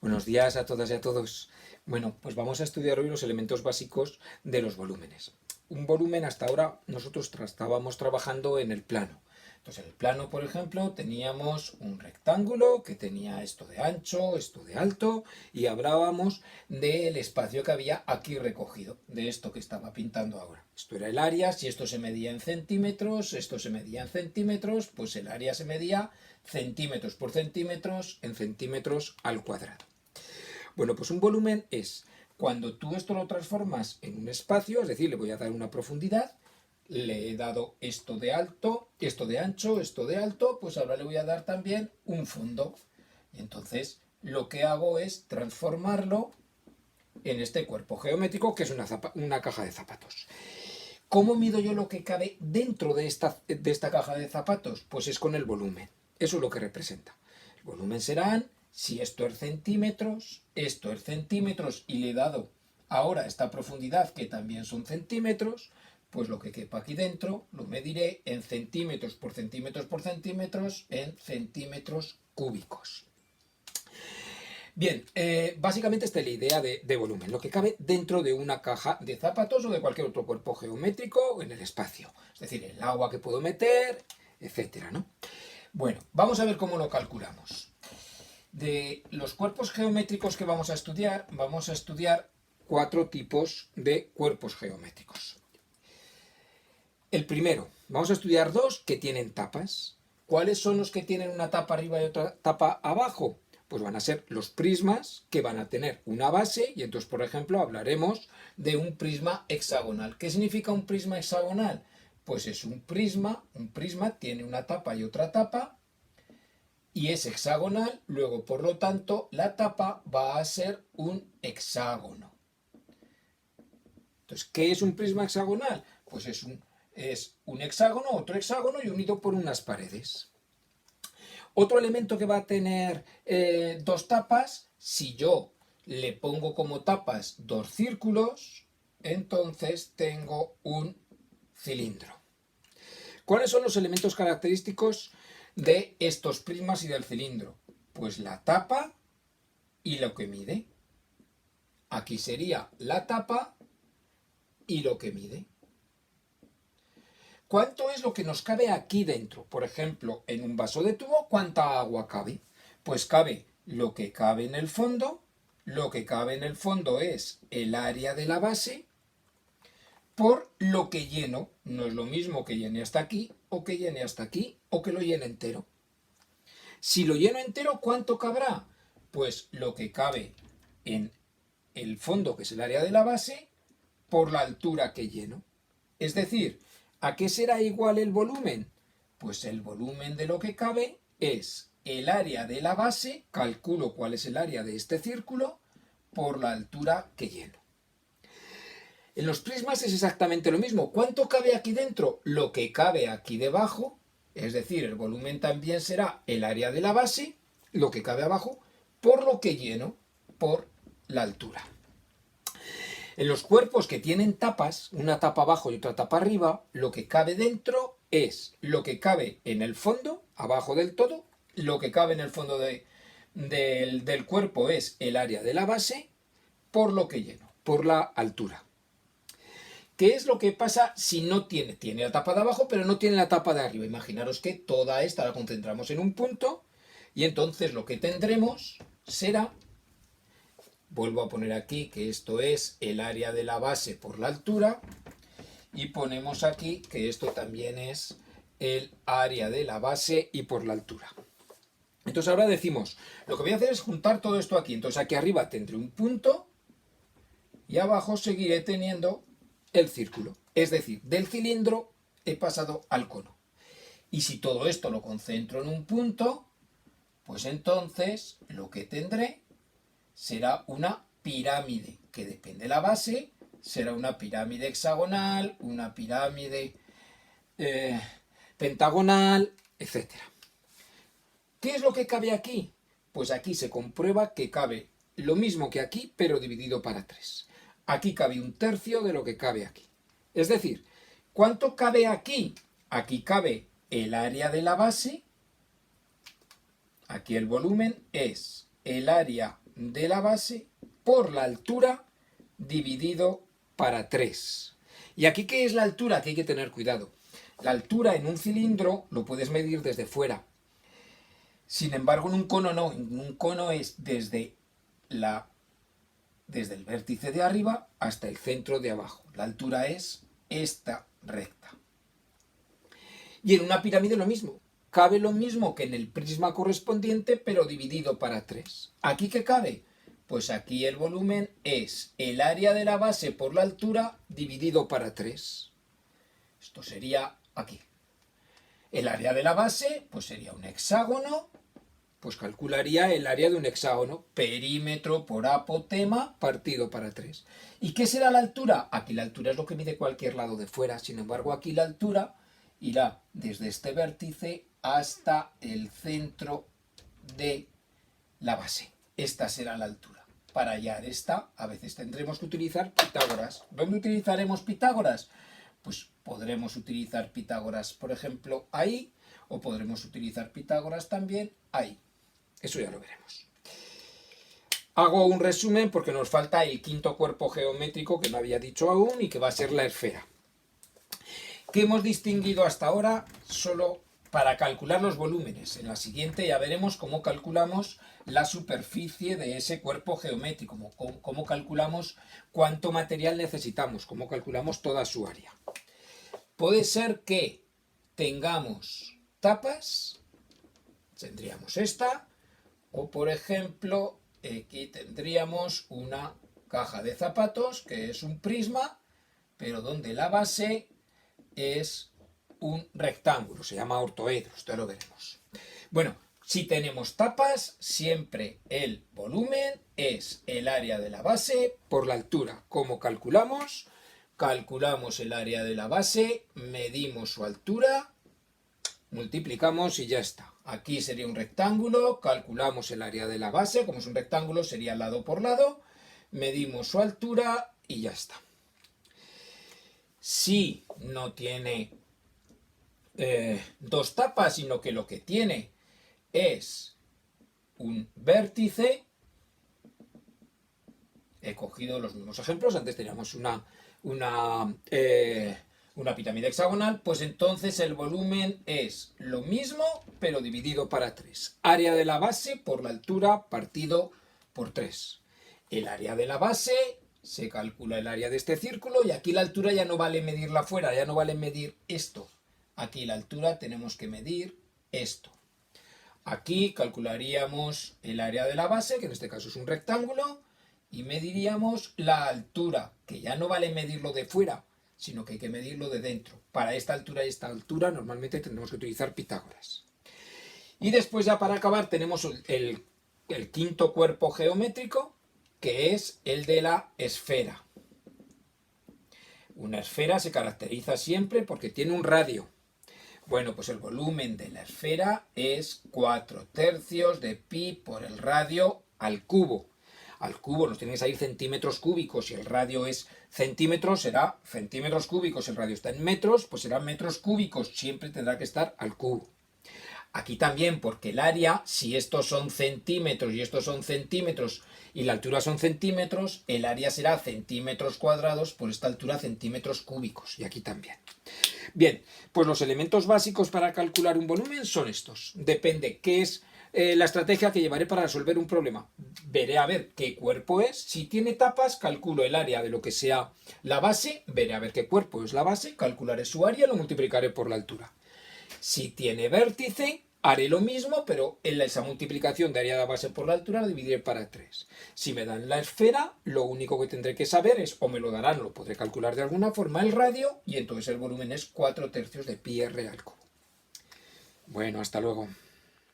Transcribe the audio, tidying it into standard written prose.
Buenos días a todas y a todos. Bueno, pues vamos a estudiar hoy los elementos básicos de los volúmenes. Un volumen hasta ahora nosotros estábamos trabajando en el plano. Entonces en el plano, por ejemplo, teníamos un rectángulo que tenía esto de ancho, esto de alto, y hablábamos del espacio que había aquí recogido, de esto que estaba pintando ahora. Esto era el área, si esto se medía en centímetros, esto se medía en centímetros, pues el área se medía centímetros por centímetros en centímetros al cuadrado. Bueno, pues un volumen es cuando tú esto lo transformas en un espacio, es decir, le voy a dar una profundidad, le he dado esto de alto, esto de ancho, esto de alto, pues ahora le voy a dar también un fondo. Y entonces lo que hago es transformarlo en este cuerpo geométrico que es una caja de zapatos. ¿Cómo mido yo lo que cabe dentro de esta caja de zapatos? Pues es con el volumen. Eso es lo que representa. El volumen serán, si esto es centímetros y le he dado ahora esta profundidad que también son centímetros, pues lo que quepa aquí dentro lo mediré en centímetros por centímetros por centímetros en centímetros cúbicos. Bien, básicamente esta es la idea de volumen, lo que cabe dentro de una caja de zapatos o de cualquier otro cuerpo geométrico en el espacio. Es decir, el agua que puedo meter, etcétera, ¿no? Bueno, vamos a ver cómo lo calculamos. De los cuerpos geométricos que vamos a estudiar 4 tipos de cuerpos geométricos. El primero, vamos a estudiar 2 que tienen tapas. ¿Cuáles son los que tienen una tapa arriba y otra tapa abajo? Pues van a ser los prismas, que van a tener una base, y entonces, por ejemplo, hablaremos de un prisma hexagonal. ¿Qué significa un prisma hexagonal? Pues es un prisma tiene una tapa y otra tapa, y es hexagonal, luego, por lo tanto, la tapa va a ser un hexágono. Entonces, ¿qué es un prisma hexagonal? Pues es un hexágono, otro hexágono y unido por unas paredes. Otro elemento que va a tener 2 tapas, si yo le pongo como tapas 2 círculos, entonces tengo un cilindro. ¿Cuáles son los elementos característicos de estos prismas y del cilindro? Pues la tapa y lo que mide. Aquí sería la tapa y lo que mide. ¿Cuánto es lo que nos cabe aquí dentro? Por ejemplo, en un vaso de tubo, ¿cuánta agua cabe? Pues cabe lo que cabe en el fondo. Lo que cabe en el fondo es el área de la base por lo que lleno. No es lo mismo que llene hasta aquí o que llene hasta aquí o que lo llene entero. Si lo lleno entero, ¿cuánto cabrá? Pues lo que cabe en el fondo, que es el área de la base, por la altura que lleno. Es decir, ¿a qué será igual el volumen? Pues el volumen de lo que cabe es el área de la base, calculo cuál es el área de este círculo, por la altura que lleno. En los prismas es exactamente lo mismo. ¿Cuánto cabe aquí dentro? Lo que cabe aquí debajo, es decir, el volumen también será el área de la base, lo que cabe abajo, por lo que lleno, por la altura. En los cuerpos que tienen tapas, una tapa abajo y otra tapa arriba, lo que cabe dentro es lo que cabe en el fondo, abajo del todo, lo que cabe en el fondo del cuerpo es el área de la base, por lo que lleno, por la altura. ¿Qué es lo que pasa si no tiene? Tiene la tapa de abajo, pero no tiene la tapa de arriba. Imaginaros que toda esta la concentramos en un punto y entonces lo que tendremos será, vuelvo a poner aquí que esto es el área de la base por la altura, y ponemos aquí que esto también es el área de la base y por la altura. Entonces ahora decimos, lo que voy a hacer es juntar todo esto aquí. Entonces aquí arriba tendré un punto y abajo seguiré teniendo el círculo. Es decir, del cilindro he pasado al cono. Y si todo esto lo concentro en un punto, pues entonces lo que tendré será una pirámide, que depende de la base, será una pirámide hexagonal, una pirámide pentagonal, etc. ¿Qué es lo que cabe aquí? Pues aquí se comprueba que cabe lo mismo que aquí, pero dividido para 3. Aquí cabe un tercio de lo que cabe aquí. Es decir, ¿cuánto cabe aquí? Aquí cabe el área de la base. Aquí el volumen es el área de la base por la altura dividido para 3. ¿Y aquí qué es la altura? Aquí hay que tener cuidado. La altura en un cilindro lo puedes medir desde fuera. Sin embargo, en un cono no. En un cono es desde el vértice de arriba hasta el centro de abajo. La altura es esta recta. Y en una pirámide lo mismo. Cabe lo mismo que en el prisma correspondiente, pero dividido para 3. ¿Aquí qué cabe? Pues aquí el volumen es el área de la base por la altura dividido para 3. Esto sería aquí. El área de la base, pues sería un hexágono, pues calcularía el área de un hexágono, perímetro por apotema partido para 3. ¿Y qué será la altura? Aquí la altura es lo que mide cualquier lado de fuera, sin embargo aquí la altura irá desde este vértice hasta el centro de la base. Esta será la altura. Para hallar esta, a veces tendremos que utilizar Pitágoras. ¿Dónde utilizaremos Pitágoras? Pues podremos utilizar Pitágoras, por ejemplo, ahí, o podremos utilizar Pitágoras también ahí. Eso ya lo veremos. Hago un resumen porque nos falta el quinto cuerpo geométrico que no había dicho aún y que va a ser la esfera. ¿Qué hemos distinguido hasta ahora? Solo para calcular los volúmenes. En la siguiente ya veremos cómo calculamos la superficie de ese cuerpo geométrico, cómo calculamos cuánto material necesitamos, cómo calculamos toda su área. Puede ser que tengamos tapas, tendríamos esta, o por ejemplo, aquí tendríamos una caja de zapatos, que es un prisma, pero donde la base es un rectángulo, se llama ortoedro, esto lo veremos. Bueno, si tenemos tapas, siempre el volumen es el área de la base por la altura. ¿Cómo calculamos? Calculamos el área de la base, medimos su altura, multiplicamos y ya está. Aquí sería un rectángulo, calculamos el área de la base, como es un rectángulo sería lado por lado, medimos su altura y ya está. Si no tiene dos tapas, sino que lo que tiene es un vértice, he cogido los mismos ejemplos, antes teníamos una pirámide hexagonal, pues entonces el volumen es lo mismo, pero dividido para 3. Área de la base por la altura partido por 3. El área de la base, se calcula el área de este círculo, y aquí la altura ya no vale medirla fuera, ya no vale medir esto. Aquí la altura tenemos que medir esto. Aquí calcularíamos el área de la base, que en este caso es un rectángulo, y mediríamos la altura, que ya no vale medirlo de fuera, sino que hay que medirlo de dentro. Para esta altura y esta altura normalmente tendremos que utilizar Pitágoras. Y después ya para acabar tenemos el quinto cuerpo geométrico, que es el de la esfera. Una esfera se caracteriza siempre porque tiene un radio. Bueno, pues el volumen de la esfera es 4/3 de pi por el radio al cubo. Al cubo nos tiene que salir centímetros cúbicos. Si el radio es centímetros, será centímetros cúbicos. Si el radio está en metros, pues será metros cúbicos. Siempre tendrá que estar al cubo. Aquí también, porque el área, si estos son centímetros y estos son centímetros y la altura son centímetros, el área será centímetros cuadrados por esta altura centímetros cúbicos. Y aquí también. Bien, pues los elementos básicos para calcular un volumen son estos. Depende qué es la estrategia que llevaré para resolver un problema. Veré a ver qué cuerpo es. Si tiene tapas, calculo el área de lo que sea la base. Veré a ver qué cuerpo es la base. Calcularé su área y lo multiplicaré por la altura. Si tiene vértice, haré lo mismo, pero en esa multiplicación de área de la base por la altura la dividiré para 3. Si me dan la esfera, lo único que tendré que saber es, o me lo darán, lo podré calcular de alguna forma, el radio, y entonces el volumen es 4/3 de pi r al cubo. Bueno, hasta luego.